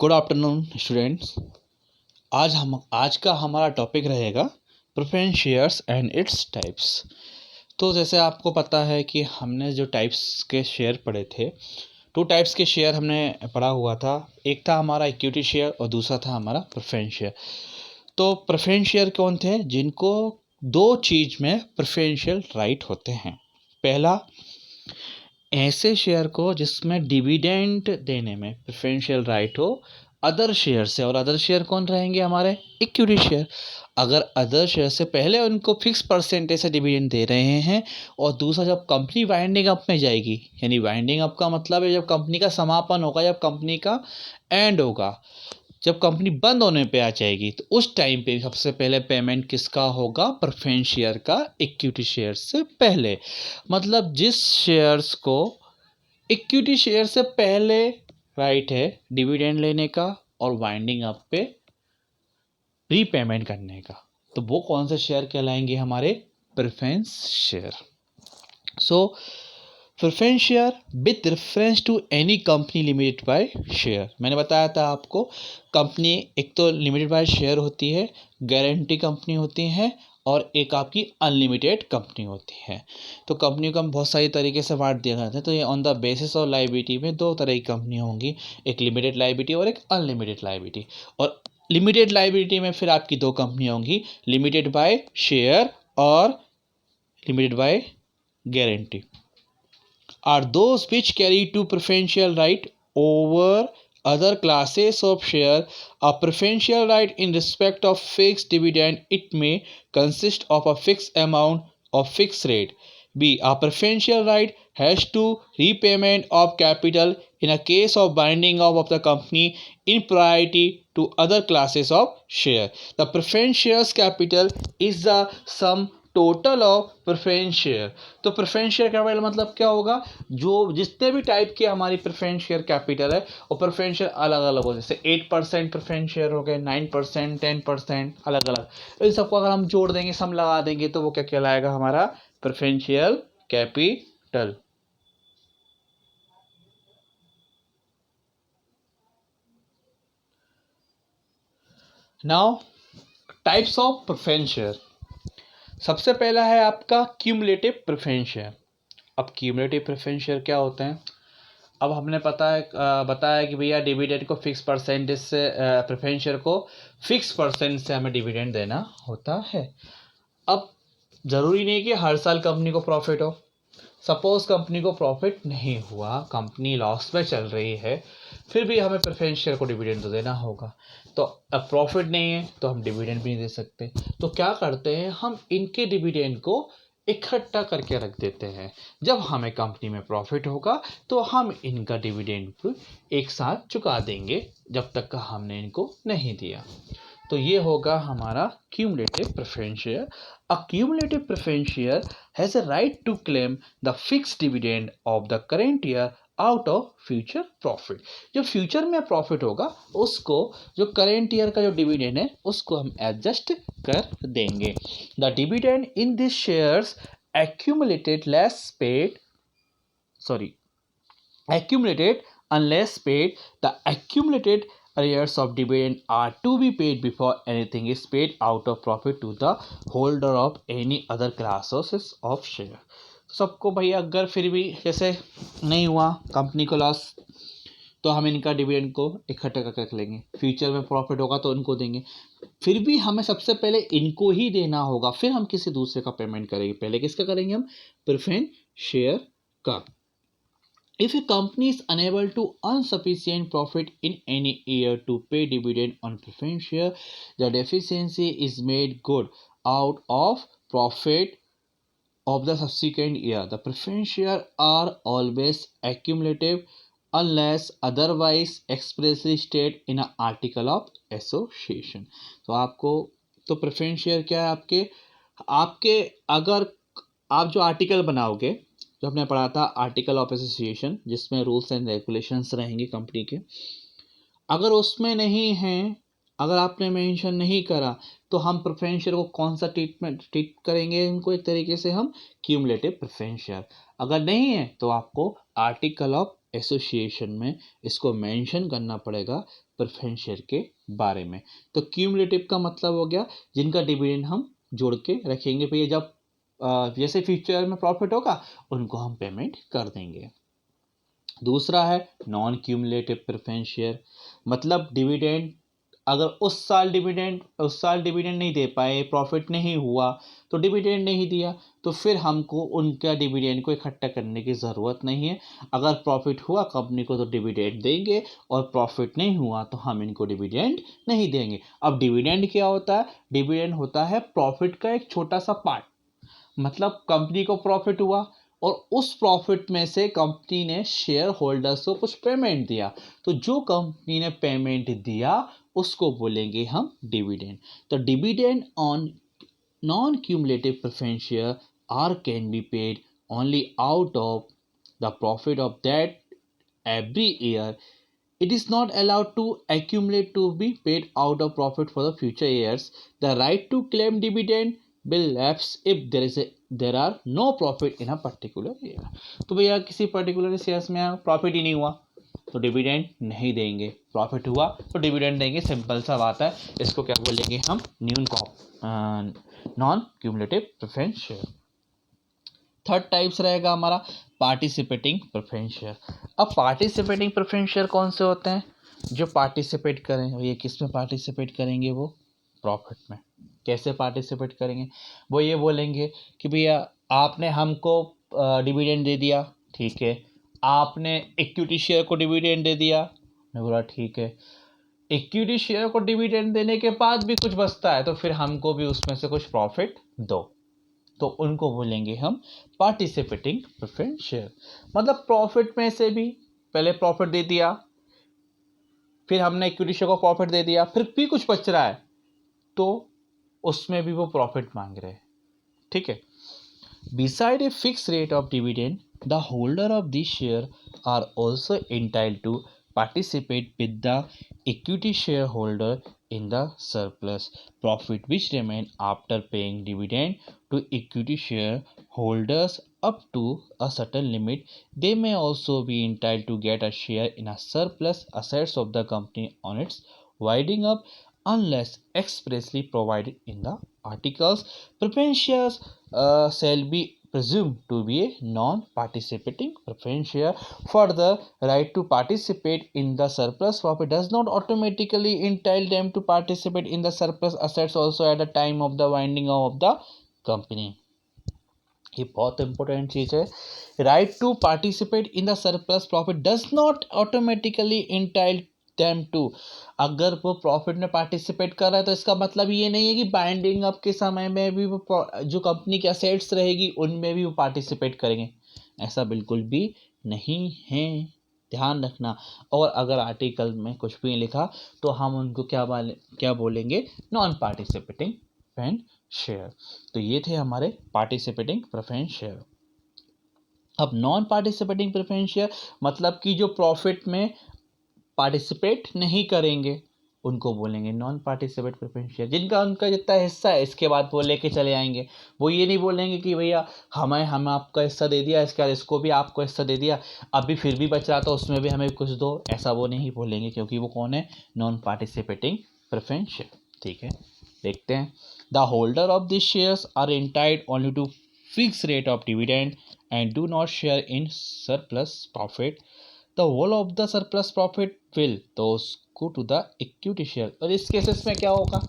Good afternoon students. आज का हमारा टॉपिक रहेगा preference shares and its types. तो जैसे आपको पता है कि हमने जो टाइप्स के शेयर पढ़े थे, टू टाइप्स के शेयर हमने पढ़ा हुआ था। एक था हमारा इक्विटी शेयर और दूसरा था हमारा प्रेफरेंस शेयर। तो प्रेफरेंस शेयर कौन थे? जिनको दो चीज़ में प्रेफरेंशियल राइट होते हैं। पहला, ऐसे शेयर को जिसमें डिविडेंड देने में प्रेफरेंशियल राइट हो अदर शेयर से। और अदर शेयर कौन रहेंगे? हमारे इक्विटी शेयर। अगर अदर शेयर से पहले उनको फिक्स परसेंटेज से डिविडेंड दे रहे हैं, और दूसरा जब कंपनी वाइंडिंग अप में जाएगी, यानी वाइंडिंग अप का मतलब है जब कंपनी का समापन होगा, जब कंपनी का एंड होगा, जब कंपनी बंद होने पे आ जाएगी, तो उस टाइम पे सबसे पहले पेमेंट किसका होगा? प्रेफरेंस शेयर का, इक्विटी शेयर से पहले। मतलब जिस शेयर्स को इक्विटी शेयर से पहले राइट है डिविडेंड लेने का और वाइंडिंग अप पे रीपेमेंट करने का, तो वो कौन से शेयर कहलाएंगे? हमारे preference share. So preference share with reference to any company limited by share. मैंने बताया था आपको, कंपनी एक तो लिमिटेड बाय शेयर होती है, गारंटी कंपनी होती है, और एक आपकी अनलिमिटेड कंपनी होती है। तो कंपनी को हम बहुत सारी तरीके से बांट दिया जाता है। तो ये on the basis of liability में दो तरह की कंपनी होंगी, एक लिमिटेड लाइबिलिटी और एक अनलिमिटेड लाइबिलिटी। और लिमिटेड लाइबिलिटी में फिर आपकी दो कंपनी होंगी, लिमिटेड बाय शेयर और limited by guarantee are those which carry to preferential right over other classes of share. A preferential right in respect of fixed dividend, it may consist of a fixed amount of fixed rate. B. A preferential right has to repayment of capital in a case of binding of the company in priority to other classes of share. The preference shares capital is the sum total of preference share. तो preference share capital मतलब क्या होगा? जो जितने भी type के हमारी preference share capital है, और प्रेफरेंस शेयर अलग अलग हो, जैसे 8% प्रेफरेंस शेयर हो गए, 9%, 10%, अलग अलग। इन सबको अगर हम जोड़ देंगे, सम लगा देंगे, तो वो क्या कहलाएगा? हमारा preference share capital. Now types of preference share. सबसे पहला है आपका क्यूमुलेटिव प्रेफरेंस शेयर। अब क्यूमुलेटिव प्रेफरेंस शेयर क्या होते हैं? अब हमने बताया कि भैया डिविडेंड को फिक्स परसेंटेज से, प्रेफरेंस शेयर को फिक्स परसेंट से हमें डिविडेंड देना होता है। अब ज़रूरी नहीं कि हर साल कंपनी को प्रॉफिट हो। सपोज कंपनी को प्रॉफिट नहीं हुआ, कंपनी लॉस में चल रही है, फिर भी हमें प्रेफरेंस शेयर को डिविडेंड तो देना होगा। तो अब प्रॉफिट नहीं है तो हम डिविडेंड भी नहीं दे सकते। तो क्या करते हैं, हम इनके डिविडेंड को इकट्ठा करके रख देते हैं। जब हमें कंपनी में प्रॉफिट होगा तो हम इनका डिविडेंड एक साथ चुका देंगे, जब तक का हमने इनको नहीं दिया। तो ये होगा हमारा cumulative preference share. A cumulative preference share has a right to claim the fixed dividend of the current year out of future profit. जो फ्यूचर में प्रॉफिट होगा उसको, जो करेंट ईयर का जो डिविडेंड है उसको हम एडजस्ट कर देंगे। The dividend in this shares accumulated unless paid, the accumulated arrears of dividend are to be paid before anything is paid out of profit to the holder of any other classes of share. सबको भाई अगर फिर भी जैसे नहीं हुआ, company को loss, तो हम इनका डिविडेंड को इकट्ठा करके रख लेंगे। फ्यूचर में प्रॉफिट होगा तो इनको देंगे। फिर भी हमें सबसे पहले इनको ही देना होगा, फिर हम किसी दूसरे का पेमेंट करेंगे। पहले किसका करेंगे? हम प्रेफरेंस शेयर का। If a company is unable to earn sufficient profit in any year to pay dividend on preference share, the deficiency is made good out of profit of the subsequent year. The preference share are always accumulative unless otherwise expressly stated in an article of association. तो आपको, तो preference share क्या है? आपके अगर आप जो article बनाओगे, जो हमने पढ़ा था आर्टिकल ऑफ एसोसिएशन, जिसमें रूल्स एंड रेगुलेशंस रहेंगे कंपनी के, अगर उसमें नहीं हैं, अगर आपने मेंशन नहीं करा, तो हम प्रेफरेंस शेयर को कौन सा ट्रीट करेंगे? इनको एक तरीके से हम क्यूमुलेटिव प्रेफरेंस शेयर। अगर नहीं है तो आपको आर्टिकल ऑफ एसोसिएशन में इसको मेंशन करना पड़ेगा, प्रेफरेंस शेयर के बारे में। तो क्यूमुलेटिव का मतलब हो गया जिनका डिविडेंड हम जोड़ के रखेंगे, भैया जब जैसे फ्यूचर में प्रॉफिट होगा उनको हम पेमेंट कर देंगे। दूसरा है नॉन क्यूमुलेटिव प्रेफरेंस शेयर, मतलब डिविडेंड अगर उस साल डिविडेंड नहीं दे पाए, प्रॉफिट नहीं हुआ तो डिविडेंड नहीं दिया, तो फिर हमको उनका डिविडेंड को इकट्ठा करने की ज़रूरत नहीं है। अगर प्रॉफिट हुआ कंपनी को तो डिविडेंड देंगे, और प्रॉफिट नहीं हुआ तो हम इनको डिविडेंड नहीं देंगे। अब डिविडेंड क्या होता है? डिविडेंड होता है प्रॉफिट का एक छोटा सा पार्ट, मतलब कंपनी को प्रॉफिट हुआ और उस प्रॉफिट में से कंपनी ने शेयर होल्डर्स को कुछ पेमेंट दिया, तो जो कंपनी ने पेमेंट दिया उसको बोलेंगे हम डिविडेंड। तो dividend on non cumulative preference share are can be paid only out of the profit of that every year. It is not allowed to accumulate to be paid out of profit for the future years. The right to claim dividend will lapse if there are no profit in a particular year. तो भैया किसी particular shares में profit ही नहीं हुआ तो dividend नहीं देंगे, profit हुआ तो डिविडेंड देंगे, सिंपल सा बात है। इसको क्या बोलेंगे हम? Non cumulative preference share. Third types रहेगा हमारा पार्टिसिपेटिंग प्रेफरेंस शेयर। अब पार्टिसिपेटिंग प्रेफरेंस शेयर कौन से होते हैं? जो पार्टिसिपेट करें, ये किस में पार्टिसिपेट करेंगे? वो प्रॉफिट में। कैसे पार्टिसिपेट करेंगे? वो ये बोलेंगे कि भैया आपने हमको डिविडेंड दे दिया, ठीक है, आपने इक्विटी शेयर को डिविडेंड दे दिया, मैं बोला ठीक है, इक्विटी शेयर को डिविडेंड देने के बाद भी कुछ बचता है तो फिर हमको भी उसमें से कुछ प्रॉफिट दो, तो उनको बोलेंगे हम पार्टिसिपेटिंग प्रेफरेंस शेयर। मतलब प्रॉफिट में से भी पहले प्रॉफिट दे दिया, फिर हमने इक्विटी शेयर को प्रॉफिट दे दिया, फिर भी कुछ बच रहा है तो उसमें भी वो प्रॉफिट मांग रहे हैं, ठीक है। Beside a fix rate of dividend the holder of this share are also entitled to participate with the equity shareholder in the surplus profit which remain after paying dividend to equity shareholders up to a certain limit. They may also be entitled to get a share in a surplus assets of the company on its winding up unless expressly provided in the articles. Preference shares shall be presumed to be a non-participating preference share. Further, right to participate in the surplus profit does not automatically entitle them to participate in the surplus assets also at the time of the winding of the company. ये बहुत important चीज़ है। Right to participate in the surplus profit does not automatically entitle them to. अगर वो profit में participate कर रहा है तो इसका मतलब ये नहीं है कि बाइंडिंग अप के समय में भी वो जो कंपनी की असेट्स रहेगी उनमें भी वो पार्टिसिपेट करेंगे, ऐसा बिल्कुल भी नहीं है, ध्यान रखना। और अगर आर्टिकल में कुछ भी लिखा तो हम उनको क्या बोलेंगे? Non participating preference share. तो ये थे हमारे पार्टिसिपेटिंग प्रेफरेंस शेयर। अब नॉन पार्टिसिपेटिंग प्रेफरेंस शेयर मतलब कि जो प्रॉफिट में पार्टिसिपेट नहीं करेंगे उनको बोलेंगे नॉन पार्टिसिपेट प्रेफरेंस शेयर। जिनका उनका जितना हिस्सा है इसके बाद वो लेके चले आएंगे, वो ये नहीं बोलेंगे कि भैया हम आपका हिस्सा दे दिया, इसके बाद इसको भी आपको हिस्सा दे दिया, अभी फिर भी बच रहा था उसमें भी हमें कुछ दो, ऐसा वो नहीं बोलेंगे, क्योंकि वो कौन है? नॉन पार्टिसिपेटिंग प्रेफरेंस शेयर, ठीक है। देखते हैं। The holder of this shares are entitled only to fix rate of dividend and do not share in surplus profit. The whole of the surplus profit will go to the equity share। और इस cases में क्या होगा?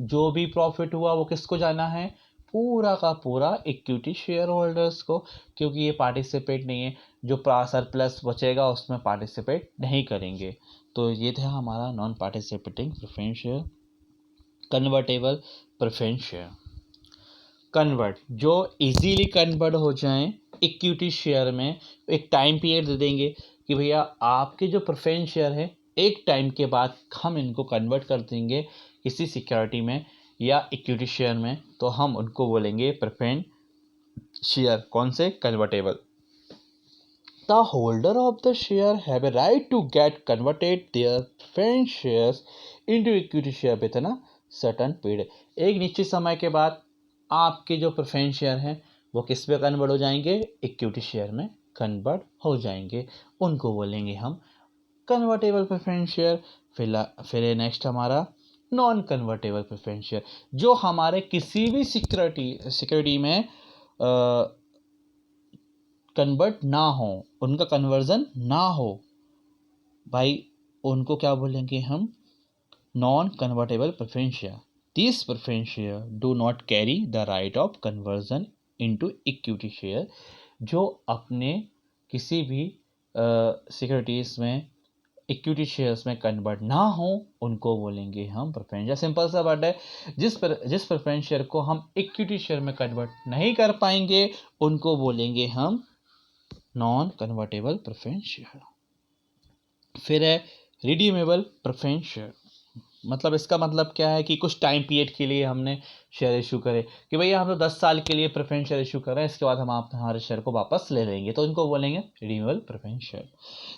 जो भी profit हुआ वो किसको जाना है? पूरा का पूरा इक्विटी शेयर होल्डर्स को, क्योंकि ये पार्टिसिपेट नहीं है, जो सरप्लस बचेगा उसमें पार्टिसिपेट नहीं करेंगे। तो ये था हमारा non participating preference share. Convertible preference share, convert जो इजीली कन्वर्ट हो जाएं इक्विटी शेयर में, एक टाइम पीरियड दे देंगे कि भैया आपके जो प्रेफरेंस शेयर है एक टाइम के बाद हम इनको कन्वर्ट कर देंगे किसी सिक्योरिटी में या इक्विटी शेयर में, तो हम उनको बोलेंगे प्रेफरेंस शेयर। कौन से? Convertible. The holder of the share have a right to get converted their preference shares into equity share with a certain period. एक निश्चित समय के बाद आपके जो प्रेफरेंस शेयर हैं वो किस पे कन्वर्ट हो जाएंगे? इक्विटी शेयर में कन्वर्ट हो जाएंगे, उनको बोलेंगे हम कन्वर्टेबल प्रेफरेंस शेयर, फिर है नेक्स्ट हमारा नॉन कन्वर्टेबल प्रेफरेंस शेयर, जो हमारे किसी भी सिक्योरिटी में कन्वर्ट ना हो, उनका कन्वर्जन ना हो भाई, उनको क्या बोलेंगे हम, non convertible preference share. This preference share do not carry the right of conversion into equity share, जो अपने किसी भी सिक्योरिटीज में इक्विटी शेयर्स में कन्वर्ट ना हो, उनको बोलेंगे हम प्रेफरेंस शेयर। सिंपल सा बात है, जिस प्रेफरेंस शेयर को हम इक्विटी शेयर में कन्वर्ट नहीं कर पाएंगे, उनको बोलेंगे हम नॉन कन्वर्टेबल प्रेफरेंस शेयर। फिर है रिडीमेबल प्रेफरेंस शेयर, मतलब इसका मतलब क्या है कि कुछ टाइम पीरियड के लिए हमने शेयर इशू करे, कि भैया हम तो 10 साल के लिए प्रेफरेंस शेयर इशू कर रहे हैं, इसके बाद हम आप हमारे शेयर को वापस ले लेंगे, तो इनको बोलेंगे रिडीमेबल प्रेफरेंस शेयर।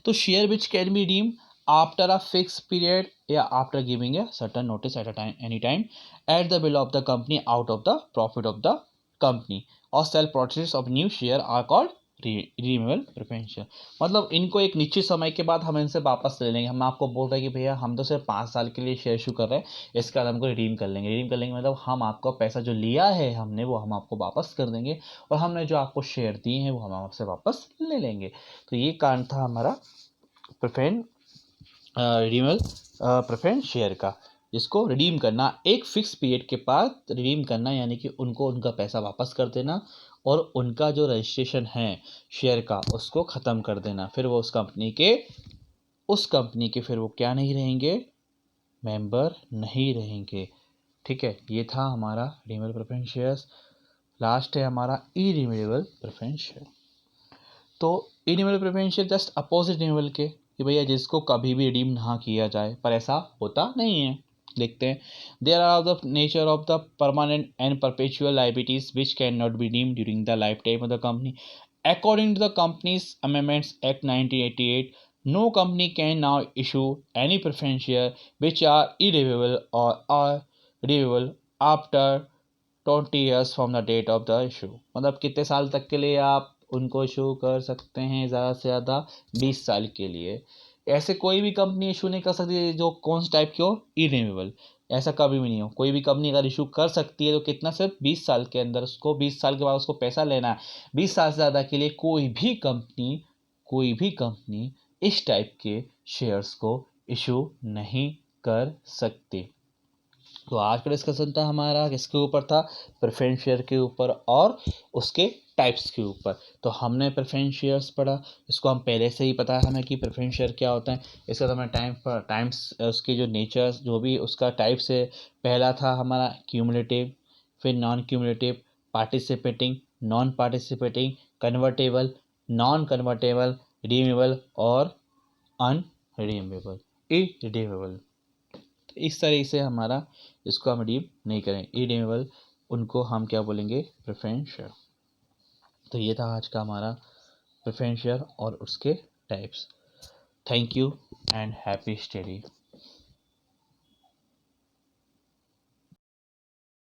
तो share which can be redeem after a fix period या after giving a certain notice at a time, any time, at the will of the company, out of the profit of the company, और sale proceeds of new share are called redeemable preference share. मतलब इनको एक निश्चित समय के बाद हम इनसे वापस ले लेंगे। हम आपको बोल रहे हैं कि भैया हम तो सिर्फ 5 साल के लिए शेयर इशू कर रहे हैं, इसके बाद हमको रिडीम कर लेंगे। रिडीम कर लेंगे मतलब हम आपका पैसा जो लिया है हमने, वो हम आपको वापस कर देंगे, और हमने जो आपको शेयर दिए हैं वो हम आपसे वापस ले लेंगे। तो ये कारण था हमारा रिडीमेबल प्रेफरेंस शेयर का, जिसको रिडीम करना, एक फिक्स पीरियड के बाद रिडीम करना, यानी कि उनको उनका पैसा वापस कर देना, और उनका जो रजिस्ट्रेशन है शेयर का उसको ख़त्म कर देना। फिर वो उस कंपनी के फिर वो क्या नहीं रहेंगे, मेंबर नहीं रहेंगे। ठीक है, ये था हमारा रिडीमेबल प्रेफरेंस शेयर्स। लास्ट है हमारा इरिडीमेबल प्रेफरेंस शेयर। तो irredeemable preference share just opposite redeemable के, कि भैया जिसको कभी भी रिडीम ना किया जाए, पर ऐसा होता नहीं है। देखते हैं, there are the nature of the permanent and perpetual liabilities which can not be redeemed during the life time of the company according to the company's amendments act 1988. No company can now issue any preference share which are irredeemable or are redeemable after 20 years from the date of the issue। मतलब कितने साल तक के लिए आप उनको issue कर सकते हैं, ज़्यादा से ज़्यादा 20 साल के लिए। ऐसे कोई भी कंपनी इशू नहीं कर सकती जो कौन सा टाइप की हो, इरिडेमेबल। ऐसा कभी भी नहीं हो। कोई भी कंपनी अगर इशू कर सकती है तो कितना, सिर्फ 20 साल के अंदर, उसको 20 साल के बाद उसको पैसा लेना है। 20 साल से ज़्यादा के लिए कोई भी कंपनी इस टाइप के शेयर्स को इशू नहीं कर सकती। तो आज का डिस्कशन था हमारा किसके ऊपर था, प्रेफरेंस शेयर के ऊपर और उसके टाइप्स के ऊपर। तो हमने प्रेफरेंस शेयर्स पढ़ा, इसको हम पहले से ही पता है हमें कि प्रेफरेंस शेयर क्या होता है। इसका तो हमें टाइम्स उसके जो नेचर्स जो भी उसका टाइप से, पहला था हमारा क्यूमुलेटिव, फिर non cumulative, participating, non participating, convertible, non convertible, redeemable और अनरिडीमेबल, इरिडीमेबल। इस तरह से हमारा इसको हम रिडीम नहीं करें, इरिडीमेबल, उनको हम क्या बोलेंगे, प्रेफरेंस शेयर। तो ये था आज का हमारा प्रेफरेंस शेयर और उसके types. Thank you and happy study.